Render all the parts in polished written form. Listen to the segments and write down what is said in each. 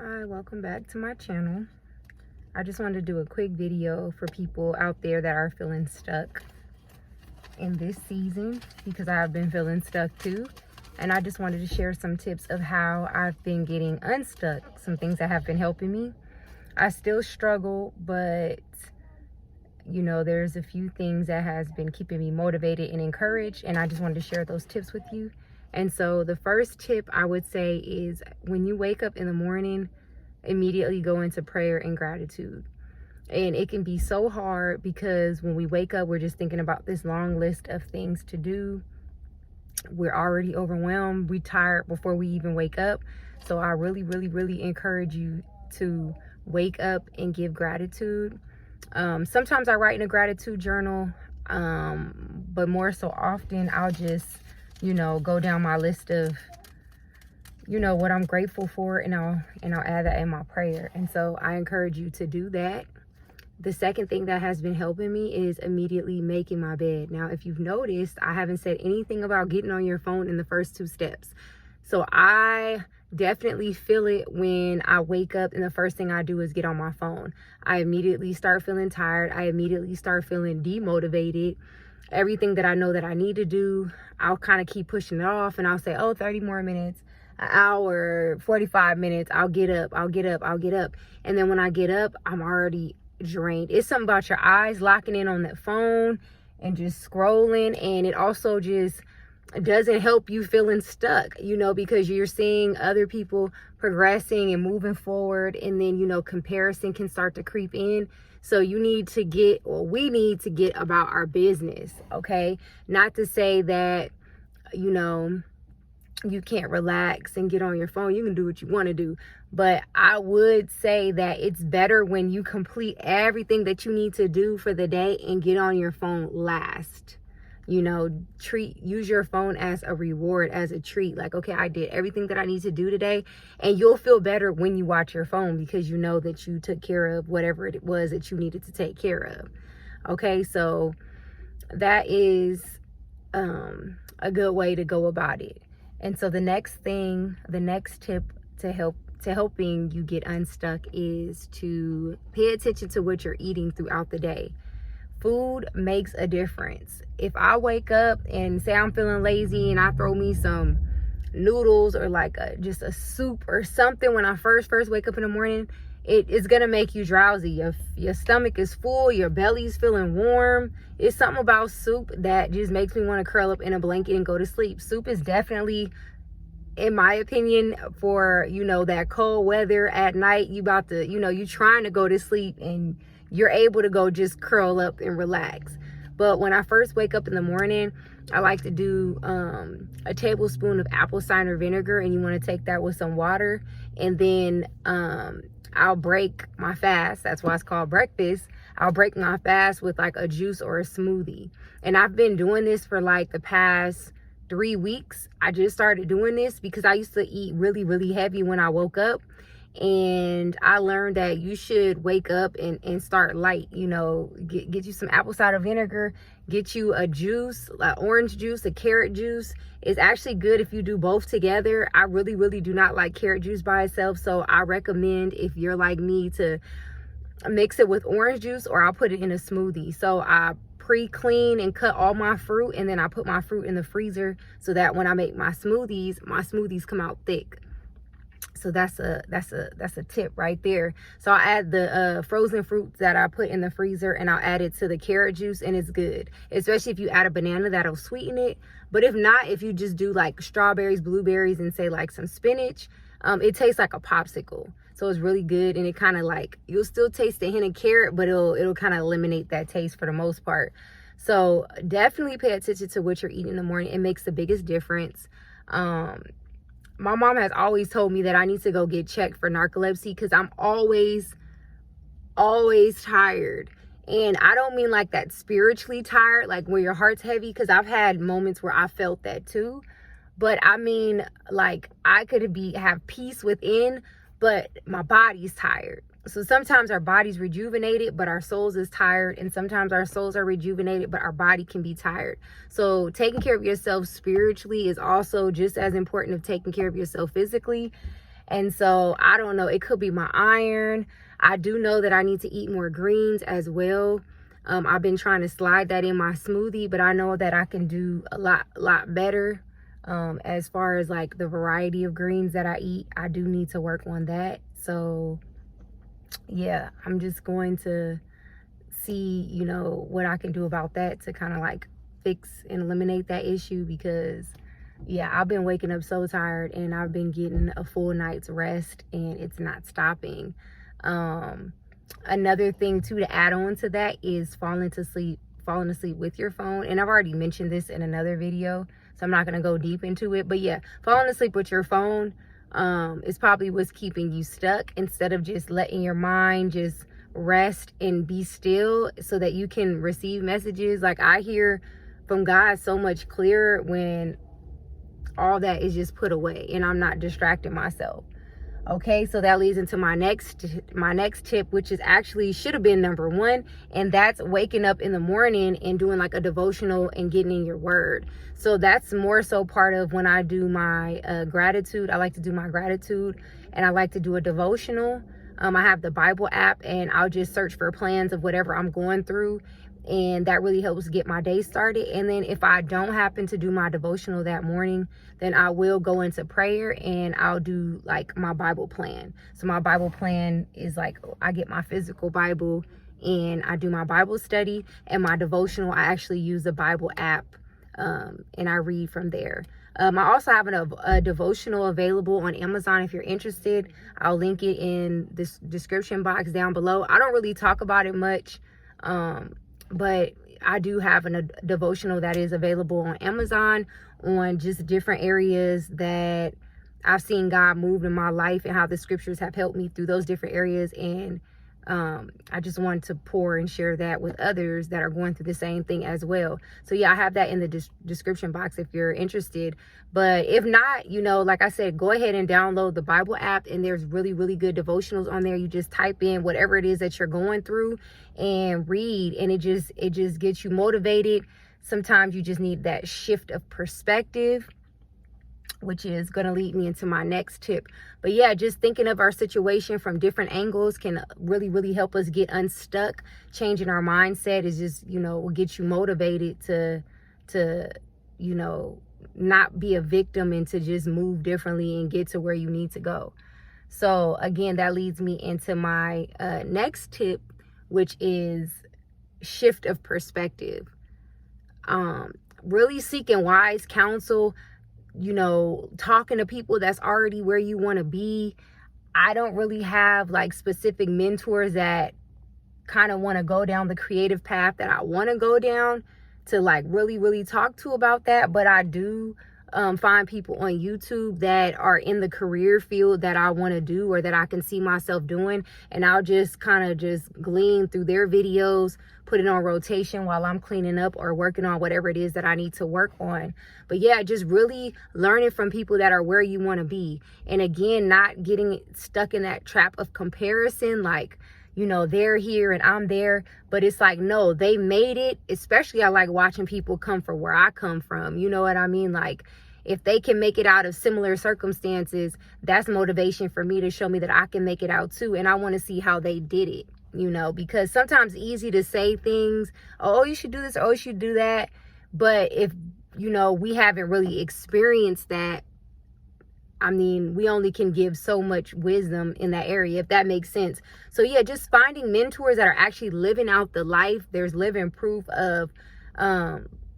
Hi, welcome back to my channel. I just wanted to do a quick video for people out there that are feeling stuck in this season, because I've been feeling stuck too. And I just wanted to share some tips of how I've been getting unstuck, some things that have been helping me. I still struggle, but you know, there's a few things that has been keeping me motivated and encouraged, and I just wanted to share those tips with you. And so the first tip I would say is, when you wake up in the morning, immediately go into prayer and gratitude. And it can be so hard because when we wake up, we're just thinking about this long list of things to do. We're already overwhelmed. We're tired before we even wake up. So I really encourage you to wake up and give gratitude. Sometimes I write in a gratitude journal, but more so often I'll just, go down my list of, what I'm grateful for, and I'll add that in my prayer. And so I encourage you to do that. The second thing that has been helping me is immediately making my bed. Now, if you've noticed, I haven't said anything about getting on your phone in the first two steps. So I definitely feel it when I wake up and the first thing I do is get on my phone. I immediately start feeling tired. I immediately start feeling demotivated. Everything that I know that I need to do, I'll kind of keep pushing it off, and I'll say, 30 more minutes, an hour, 45 minutes, I'll get up. And then when I get up, I'm already drained. It's something about your eyes locking in on that phone and just scrolling, and it also just doesn't help you feeling stuck, because you're seeing other people progressing and moving forward, and then comparison can start to creep in. So we need to get about our business. Okay, not to say that you can't relax and get on your phone. You can do what you want to do, but I would say that it's better when you complete everything that you need to do for the day and get on your phone last. Use your phone as a reward, as a treat. Like, okay, I did everything that I need to do today. And you'll feel better when you watch your phone, because you know that you took care of whatever it was that you needed to take care of. Okay, so that is a good way to go about it. And so the next tip to helping you get unstuck is to pay attention to what you're eating throughout the day. Food makes a difference. If I wake up and say I'm feeling lazy and I throw me some noodles or just a soup or something when I first wake up in the morning, it is gonna make you drowsy. Your stomach is full, your belly's feeling warm. It's something about soup that just makes me want to curl up in a blanket and go to sleep. Soup is definitely, in my opinion, for that cold weather at night. You about to, you trying to go to sleep and you're able to go just curl up and relax. But when I first wake up in the morning, I like to do a tablespoon of apple cider vinegar, and you want to take that with some water, and then I'll break my fast. That's why it's called breakfast. I'll break my fast with a juice or a smoothie. And I've been doing this for the past 3 weeks. I just started doing this because I used to eat really heavy when I woke up. And I learned that you should wake up and start light. Get you some apple cider vinegar, get you a juice, like orange juice, a carrot juice. It's actually good if you do both together. I really do not like carrot juice by itself, so I recommend, if you're like me, to mix it with orange juice, or I'll put it in a smoothie. So I pre-clean and cut all my fruit, and then I put my fruit in the freezer so that when I make my smoothies come out thick. So that's a tip right there. So I add the frozen fruits that I put in the freezer, and I'll add it to the carrot juice, and it's good. Especially if you add a banana, that'll sweeten it. But if not, if you just do strawberries, blueberries, and say some spinach, it tastes like a popsicle. So it's really good, and it kind of you'll still taste the hint of carrot, but it'll kind of eliminate that taste for the most part. So definitely pay attention to what you're eating in the morning. It makes the biggest difference. My mom has always told me that I need to go get checked for narcolepsy, because I'm always tired. And I don't mean that spiritually tired, where your heart's heavy, because I've had moments where I felt that too. But I mean, I could have peace within, but my body's tired. So sometimes our body's rejuvenated, but our souls is tired. And sometimes our souls are rejuvenated, but our body can be tired. So taking care of yourself spiritually is also just as important as taking care of yourself physically. And so I don't know, it could be my iron. I do know that I need to eat more greens as well. I've been trying to slide that in my smoothie, but I know that I can do a lot better. As far as like the variety of greens that I eat, I do need to work on that. So yeah, I'm just going to see, you know, what I can do about that to kind of like fix and eliminate that issue, because yeah, I've been waking up so tired and I've been getting a full night's rest and it's not stopping. Another thing too to add on to that is falling asleep with your phone. And I've already mentioned this in another video, so I'm not going to go deep into it, but yeah, falling asleep with your phone is probably what's keeping you stuck, instead of just letting your mind just rest and be still so that you can receive messages. Like, I hear from God so much clearer when all that is just put away and I'm not distracting myself. Okay, so that leads into my next tip, which is actually should have been number 1, and that's waking up in the morning and doing like a devotional and getting in your word. So that's more so part of when I do my gratitude. I like to do my gratitude, and I like to do a devotional. I have the Bible app, and I'll just search for plans of whatever I'm going through, and that really helps get my day started. And then if I don't happen to do my devotional that morning, then I will go into prayer and I'll do like my Bible plan. So my Bible plan is like, I get my physical Bible and I do my Bible study, and my devotional, I actually use the Bible app, and I read from there. I also have a devotional available on Amazon if you're interested. I'll link it in this description box down below. I don't really talk about it much, but I do have a devotional that is available on Amazon on just different areas that I've seen God move in my life and how the scriptures have helped me through those different areas. And I just wanted to pour and share that with others that are going through the same thing as well. So yeah, I have that in the description box if you're interested. But if not, you know, like I said, go ahead and download the Bible app, and there's really, really good devotionals on there. You just type in whatever it is that you're going through and read, and it just gets you motivated. Sometimes you just need that shift of perspective, which is going to lead me into my next tip. But yeah, just thinking of our situation from different angles can really, really help us get unstuck. Changing our mindset is just, you know, will get you motivated to, you know, not be a victim and to just move differently and get to where you need to go. So again, that leads me into my next tip, which is shift of perspective. Really seeking wise counsel, you know, talking to people that's already where you want to be. I don't really have like specific mentors that kind of want to go down the creative path that I want to go down to like really, really talk to about that. But I do find people on YouTube that are in the career field that I want to do or that I can see myself doing. And I'll just kind of just glean through their videos, put it on rotation while I'm cleaning up or working on whatever it is that I need to work on. But yeah, just really learning from people that are where you want to be. And again, not getting stuck in that trap of comparison, like, you know, they're here and I'm there, but it's like, no, they made it. Especially I like watching people come from where I come from. You know what I mean? Like, if they can make it out of similar circumstances, that's motivation for me to show me that I can make it out too. And I want to see how they did it, you know, because sometimes it's easy to say things, oh, you should do this, oh, you should do that. But if, you know, we haven't really experienced that, I mean, we only can give so much wisdom in that area, if that makes sense. So yeah, just finding mentors that are actually living out the life. There's living proof of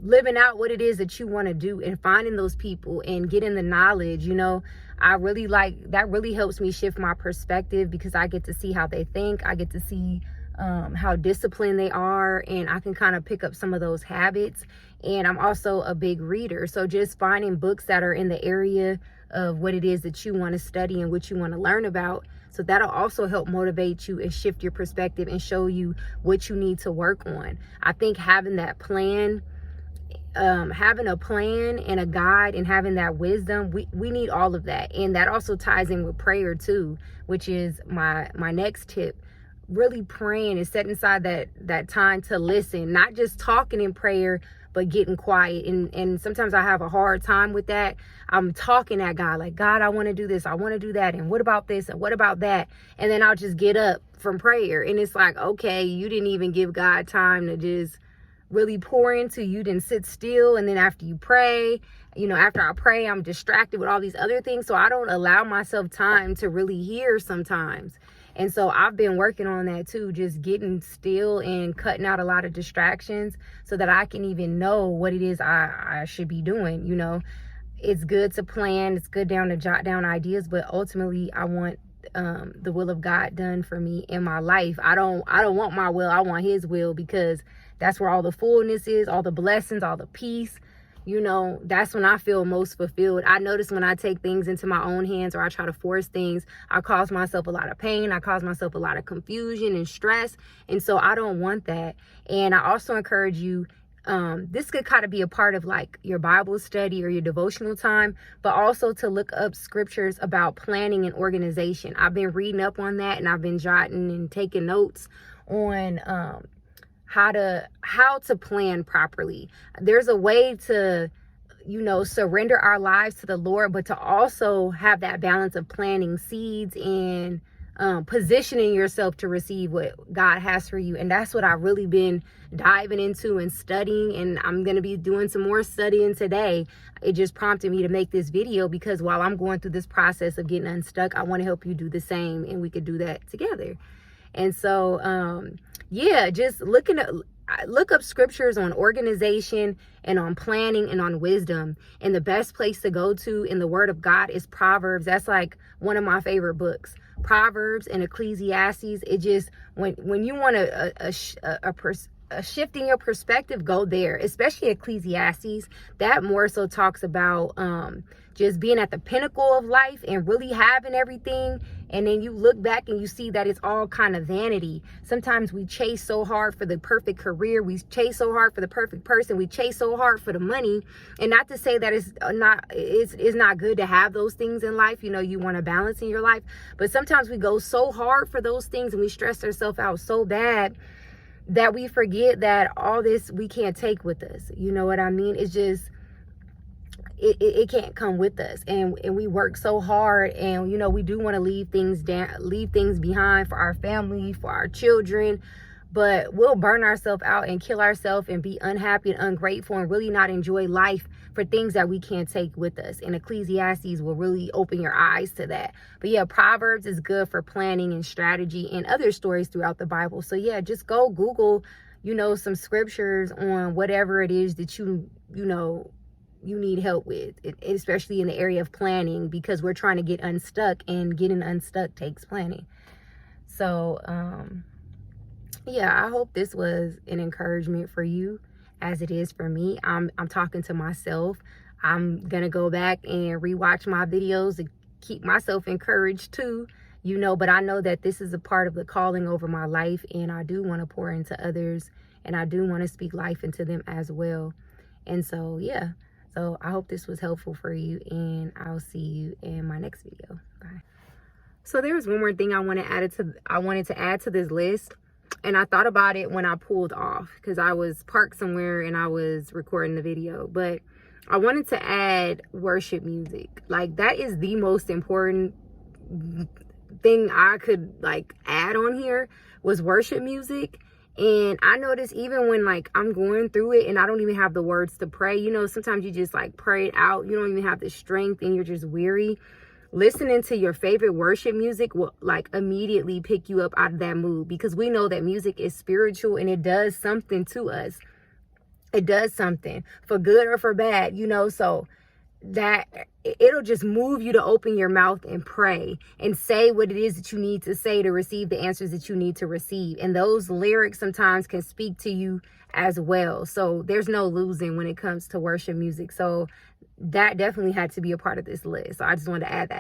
living out what it is that you want to do, and finding those people and getting the knowledge. You know, I really like that. Really helps me shift my perspective, because I get to see how they think. I get to see how disciplined they are, and I can kind of pick up some of those habits. And I'm also a big reader, so just finding books that are in the area of what it is that you want to study and what you want to learn about. So that'll also help motivate you and shift your perspective and show you what you need to work on. I think having that plan, having a plan and a guide and having that wisdom, we need all of that. And that also ties in with prayer too, which is my next tip. Really praying and setting aside that time to listen, not just talking in prayer, but getting quiet. And sometimes I have a hard time with that. I'm talking at God, like, God, I want to do this, I want to do that, and what about this, and what about that? And then I'll just get up from prayer, and it's like, okay, you didn't even give God time to just really pour into you. Didn't sit still. And then after you pray, after I pray, I'm distracted with all these other things, so I don't allow myself time to really hear sometimes. And so I've been working on that too, just getting still and cutting out a lot of distractions so that I can even know what it is I should be doing. It's good to plan, it's good to jot down ideas, but ultimately I want the will of God done for me in my life. I don't want my will, I want his will, because that's where all the fullness is, all the blessings, all the peace. That's when I feel most fulfilled. I notice when I take things into my own hands or I try to force things, I cause myself a lot of pain. I cause myself a lot of confusion and stress. And so I don't want that. And I also encourage you, this could kind of be a part of like your Bible study or your devotional time, but also to look up scriptures about planning and organization. I've been reading up on that, and I've been jotting and taking notes on how to plan properly. There's a way to, surrender our lives to the Lord, but to also have that balance of planting seeds and positioning yourself to receive what God has for you. And that's what I've really been diving into and studying, and I'm going to be doing some more studying today. It just prompted me to make this video because while I'm going through this process of getting unstuck, I want to help you do the same, and we could do that together. And so just look up scriptures on organization and on planning and on wisdom. And the best place to go to in the Word of God is Proverbs. That's like one of my favorite books. Proverbs and Ecclesiastes. It just, when you want a shift in your perspective, go there. Especially Ecclesiastes. That more so talks about just being at the pinnacle of life and really having everything. And then you look back and you see that it's all kind of vanity. Sometimes we chase so hard for the perfect career. We chase so hard for the perfect person. We chase so hard for the money. And not to say that it's not good to have those things in life. You want to balance in your life. But sometimes we go so hard for those things and we stress ourselves out so bad that we forget that all this we can't take with us. You know what I mean? It's just, it can't come with us, and we work so hard, and we do want to leave things behind for our family, for our children, but we'll burn ourselves out and kill ourselves and be unhappy and ungrateful and really not enjoy life for things that we can't take with us. And Ecclesiastes will really open your eyes to that. But yeah, Proverbs is good for planning and strategy and other stories throughout the Bible. So yeah, just go Google some scriptures on whatever it is that you need help with, especially in the area of planning, because we're trying to get unstuck, and getting unstuck takes planning. So I hope this was an encouragement for you as it is for me. I'm talking to myself. I'm gonna go back and rewatch my videos to keep myself encouraged too, but I know that this is a part of the calling over my life, and I do want to pour into others, and I do want to speak life into them as well. And so so I hope this was helpful for you, and I'll see you in my next video. Bye. So there's one more thing I wanted to add to this list. And I thought about it when I pulled off, because I was parked somewhere and I was recording the video. But I wanted to add worship music. Like, that is the most important thing I could add on here, was worship music. And I notice even when I'm going through it and I don't even have the words to pray, sometimes you just pray it out. You don't even have the strength and you're just weary. Listening to your favorite worship music will immediately pick you up out of that mood, because we know that music is spiritual and it does something to us. It does something for good or for bad, so that it'll just move you to open your mouth and pray and say what it is that you need to say to receive the answers that you need to receive. And those lyrics sometimes can speak to you as well. So there's no losing when it comes to worship music. So that definitely had to be a part of this list. So I just wanted to add that.